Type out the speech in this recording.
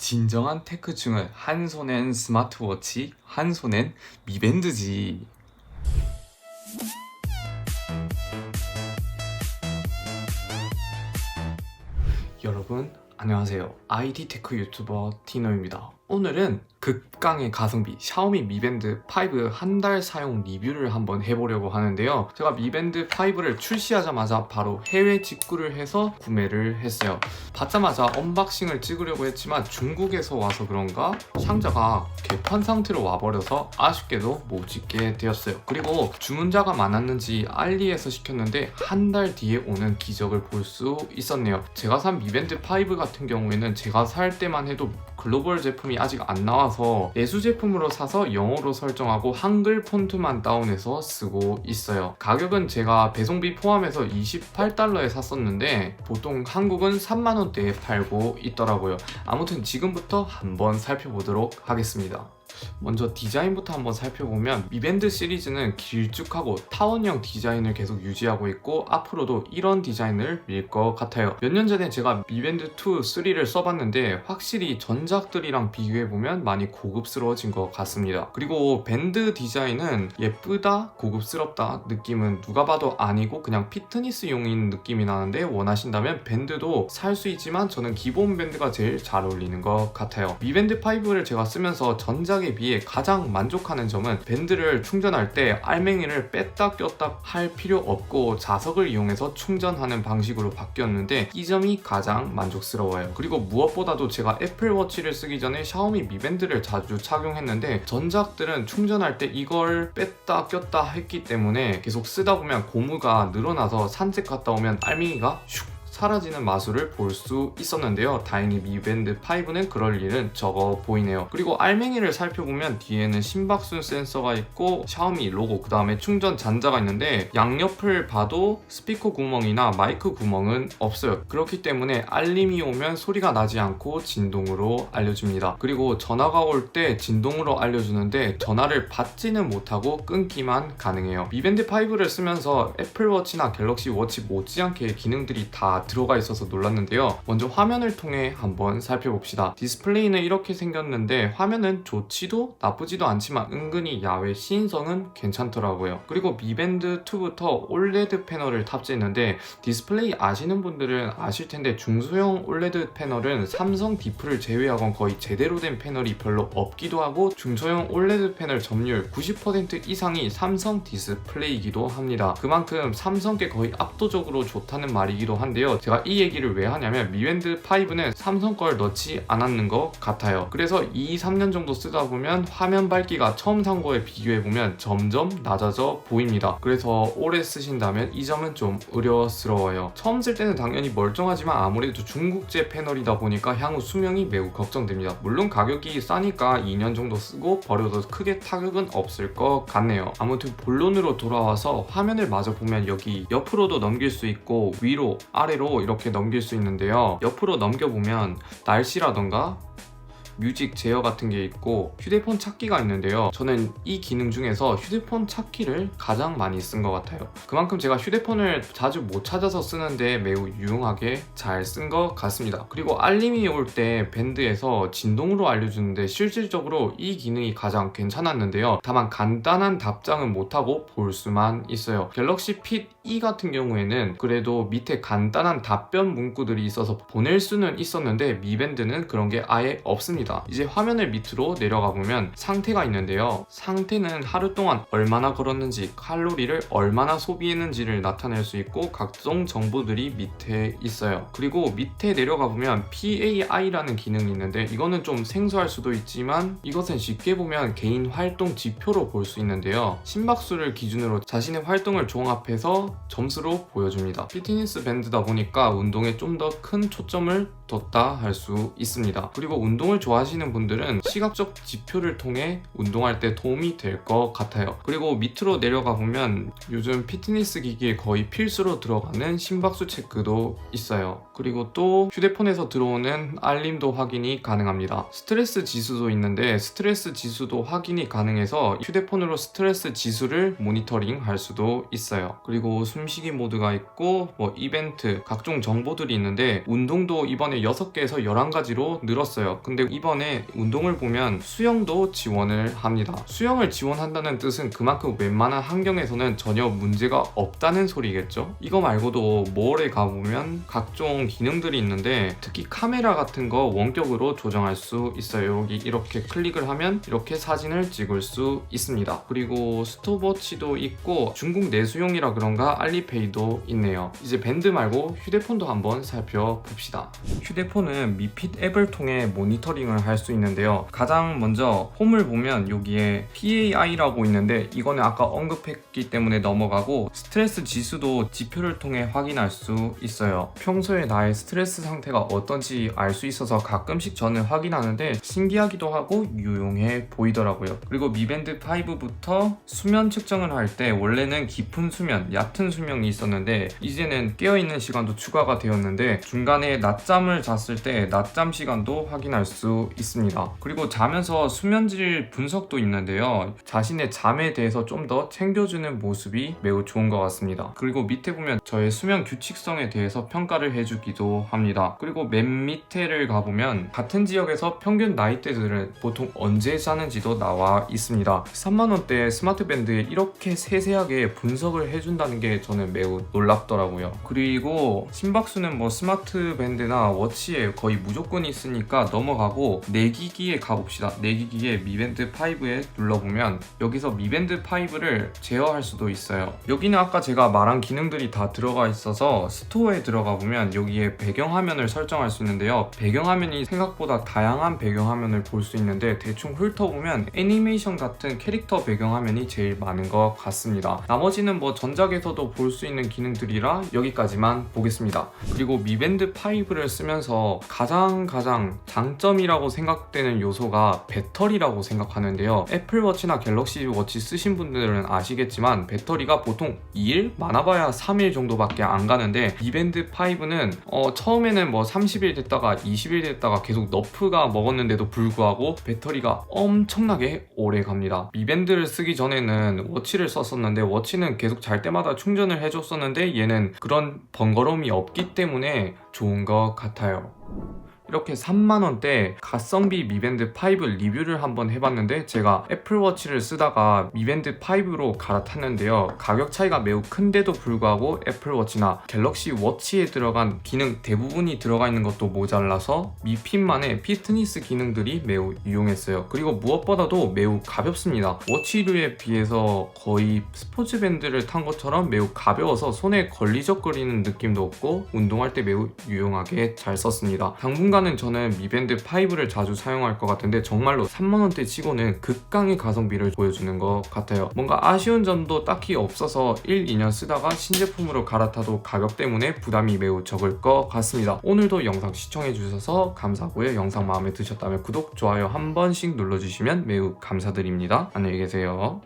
진정한 테크충은 한 손엔 스마트워치, 한 손엔 미밴드지. 여러분 안녕하세요. IT 테크 유튜버 티노입니다. 오늘은 극강의 가성비 샤오미 미밴드 5 한 달 사용 리뷰를 한번 해보려고 하는데요. 제가 미밴드 5를 출시하자마자 바로 해외 직구를 해서 구매를 했어요. 받자마자 언박싱을 찍으려고 했지만 중국에서 와서 그런가 상자가 개판 상태로 와버려서 아쉽게도 못 찍게 되었어요. 그리고 주문자가 많았는지 알리에서 시켰는데 한 달 뒤에 오는 기적을 볼 수 있었네요. 제가 산 미밴드 5 같은 경우에는 제가 살 때만 해도 글로벌 제품이 아직 안 나와서 내수 제품으로 사서 영어로 설정하고 한글 폰트만 다운해서 쓰고 있어요. 가격은 제가 배송비 포함해서 $28에 샀었는데 보통 한국은 3만원대에 팔고 있더라고요. 아무튼 지금부터 한번 살펴보도록 하겠습니다. 먼저 디자인부터 한번 살펴보면 미밴드 시리즈는 길쭉하고 타원형 디자인을 계속 유지하고 있고 앞으로도 이런 디자인을 밀 것 같아요. 몇 년 전에 제가 미밴드 2, 3를 써봤는데 확실히 전작들이랑 비교해보면 많이 고급스러워진 것 같습니다. 그리고 밴드 디자인은 예쁘다, 고급스럽다 느낌은 누가 봐도 아니고 그냥 피트니스용인 느낌이 나는데 원하신다면 밴드도 살 수 있지만 저는 기본 밴드가 제일 잘 어울리는 것 같아요. 미밴드 5를 제가 쓰면서 전작에 비해 가장 만족하는 점은 밴드를 충전할 때 알맹이를 뺐다 꼈다 할 필요 없고 자석을 이용해서 충전하는 방식으로 바뀌었는데 이 점이 가장 만족스러워요. 그리고 무엇보다도 제가 애플워치를 쓰기 전에 샤오미 미밴드를 자주 착용했는데 전작들은 충전할 때 이걸 뺐다 꼈다 했기 때문에 계속 쓰다 보면 고무가 늘어나서 산책 갔다 오면 알맹이가 슉 사라지는 마술을 볼 수 있었는데요. 다행히 미밴드 5는 그럴 일은 적어 보이네요. 그리고 알맹이를 살펴보면 뒤에는 심박수 센서가 있고 샤오미 로고, 그 다음에 충전 잔자가 있는데 양옆을 봐도 스피커 구멍이나 마이크 구멍은 없어요. 그렇기 때문에 알림이 오면 소리가 나지 않고 진동으로 알려줍니다. 그리고 전화가 올 때 진동으로 알려주는데 전화를 받지는 못하고 끊기만 가능해요. 미밴드 5를 쓰면서 애플워치나 갤럭시 워치 못지않게 기능들이 다 들어가 있어서 놀랐는데요. 먼저 화면을 통해 한번 살펴봅시다. 디스플레이는 이렇게 생겼는데 화면은 좋지도 나쁘지도 않지만 은근히 야외 시인성은 괜찮더라고요. 그리고 미밴드 2부터 올레드 패널을 탑재했는데 디스플레이 아시는 분들은 아실 텐데 중소형 올레드 패널은 삼성 디프를 제외하곤 거의 제대로 된 패널이 별로 없기도 하고 중소형 올레드 패널 점유율 90% 이상이 삼성 디스플레이이기도 합니다. 그만큼 삼성께 거의 압도적으로 좋다는 말이기도 한데요. 제가 이 얘기를 왜 하냐면 미밴드 5는 삼성 걸 넣지 않았는 것 같아요. 그래서 2, 3년 정도 쓰다 보면 화면 밝기가 처음 산 거에 비교해보면 점점 낮아져 보입니다. 그래서 오래 쓰신다면 이 점은 좀 의료스러워요. 처음 쓸 때는 당연히 멀쩡하지만 아무래도 중국제 패널이다 보니까 향후 수명이 매우 걱정됩니다. 물론 가격이 싸니까 2년 정도 쓰고 버려도 크게 타격은 없을 것 같네요. 아무튼 본론으로 돌아와서 화면을 마저 보면 여기 옆으로도 넘길 수 있고 위로 아래로 이렇게 넘길 수 있는데요. 옆으로 넘겨보면 날씨라던가 뮤직 제어 같은 게 있고 휴대폰 찾기가 있는데요. 저는 이 기능 중에서 휴대폰 찾기를 가장 많이 쓴 것 같아요. 그만큼 제가 휴대폰을 자주 못 찾아서 쓰는데 매우 유용하게 잘 쓴 것 같습니다. 그리고 알림이 올 때 밴드에서 진동으로 알려주는데 실질적으로 이 기능이 가장 괜찮았는데요. 다만 간단한 답장은 못하고 볼 수만 있어요. 갤럭시 핏 E 같은 경우에는 그래도 밑에 간단한 답변 문구들이 있어서 보낼 수는 있었는데 미밴드는 그런 게 아예 없습니다. 이제 화면을 밑으로 내려가 보면 상태가 있는데요. 상태는 하루 동안 얼마나 걸었는지, 칼로리를 얼마나 소비했는지를 나타낼 수 있고 각종 정보들이 밑에 있어요. 그리고 밑에 내려가 보면 PAI라는 기능이 있는데 이거는 좀 생소할 수도 있지만 이것은 쉽게 보면 개인 활동 지표로 볼 수 있는데요. 심박수를 기준으로 자신의 활동을 종합해서 점수로 보여줍니다. 피트니스 밴드다 보니까 운동에 좀 더 큰 초점을 뒀다 할 수 있습니다. 그리고 운동을 좋아하시는 분들은 시각적 지표를 통해 운동할 때 도움이 될 것 같아요. 그리고 밑으로 내려가 보면 요즘 피트니스 기기에 거의 필수로 들어가는 심박수 체크도 있어요. 그리고 또 휴대폰에서 들어오는 알림도 확인이 가능합니다. 스트레스 지수도 있는데 스트레스 지수도 확인이 가능해서 휴대폰으로 스트레스 지수를 모니터링 할 수도 있어요. 그리고 숨쉬기 모드가 있고 이벤트 각종 정보들이 있는데 운동도 이번에 6개에서 11가지로 늘었어요. 근데 이번에 운동을 보면 수영도 지원을 합니다. 수영을 지원한다는 뜻은 그만큼 웬만한 환경에서는 전혀 문제가 없다는 소리겠죠. 이거 말고도 몰에 가보면 각종 기능들이 있는데 특히 카메라 같은 거 원격으로 조정할 수 있어요. 여기 이렇게 클릭을 하면 이렇게 사진을 찍을 수 있습니다. 그리고 스톱워치도 있고 중국 내수용이라 그런가 알리페이도 있네요. 이제 밴드 말고 휴대폰도 한번 살펴봅시다. 휴대폰은 미핏 앱을 통해 모니터링을 할 수 있는데요. 가장 먼저 홈을 보면 여기에 PAI라고 있는데 이거는 아까 언급했기 때문에 넘어가고 스트레스 지수도 지표를 통해 확인할 수 있어요. 평소에 나의 스트레스 상태가 어떤지 알 수 있어서 가끔씩 저는 확인하는데 신기하기도 하고 유용해 보이더라고요. 그리고 미밴드 5부터 수면 측정을 할 때 원래는 깊은 수면, 얕은 수면이 있었는데 이제는 깨어있는 시간도 추가가 되었는데 중간에 낮잠을 잤을 때 낮잠 시간도 확인할 수 있습니다. 그리고 자면서 수면질 분석도 있는데요. 자신의 잠에 대해서 좀 더 챙겨주는 모습이 매우 좋은 것 같습니다. 그리고 밑에 보면 저의 수면 규칙성에 대해서 평가를 해주기도 합니다. 그리고 맨 밑에를 가보면 같은 지역에서 평균 나이대들은 보통 언제 자는지도 나와 있습니다. 3만원대 스마트밴드에 이렇게 세세하게 분석을 해준다는 게 저는 매우 놀랍더라고요. 그리고 심박수는 스마트밴드나 워치에 거의 무조건 있으니까 넘어가고 내기기에 가봅시다. 내기기에 미밴드 5에 눌러보면 여기서 미밴드 5를 제어할 수도 있어요. 여기는 아까 제가 말한 기능들이 다 들어가 있어서 스토어에 들어가 보면 여기에 배경화면을 설정할 수 있는데요. 배경화면이 생각보다 다양한 배경화면을 볼 수 있는데 대충 훑어보면 애니메이션 같은 캐릭터 배경화면이 제일 많은 것 같습니다. 나머지는 전작에서도 볼 수 있는 기능들이라 여기까지만 보겠습니다. 그리고 미밴드 5를 쓰면서 가장 장점이라고 생각되는 요소가 배터리라고 생각하는데요. 애플워치나 갤럭시 워치 쓰신 분들은 아시겠지만 배터리가 보통 2일? 많아봐야 3일 정도밖에 안 가는데 미밴드 5는 처음에는 30일 됐다가 20일 됐다가 계속 너프가 먹었는데도 불구하고 배터리가 엄청나게 오래 갑니다. 미밴드를 쓰기 전에는 워치를 썼었는데 워치는 계속 잘 때마다 충전을 해줬었는데 얘는 그런 번거로움이 없기 때문에 좋은 것 같아요. 이렇게 3만원대 가성비 미밴드 5 리뷰를 한번 해봤는데 제가 애플워치를 쓰다가 미밴드 5로 갈아탔는데요. 가격 차이가 매우 큰데도 불구하고 애플워치나 갤럭시 워치에 들어간 기능 대부분이 들어가 있는 것도 모자라서 미핏만의 피트니스 기능들이 매우 유용했어요. 그리고 무엇보다도 매우 가볍습니다. 워치류에 비해서 거의 스포츠밴드를 탄 것처럼 매우 가벼워서 손에 걸리적거리는 느낌도 없고 운동할 때 매우 유용하게 잘 썼습니다. 당분간 저는 미밴드 5를 자주 사용할 것 같은데 정말로 3만원대 치고는 극강의 가성비를 보여주는 것 같아요. 뭔가 아쉬운 점도 딱히 없어서 1, 2년 쓰다가 신제품으로 갈아타도 가격 때문에 부담이 매우 적을 것 같습니다. 오늘도 영상 시청해주셔서 감사하고요. 영상 마음에 드셨다면 구독, 좋아요 한 번씩 눌러주시면 매우 감사드립니다. 안녕히 계세요.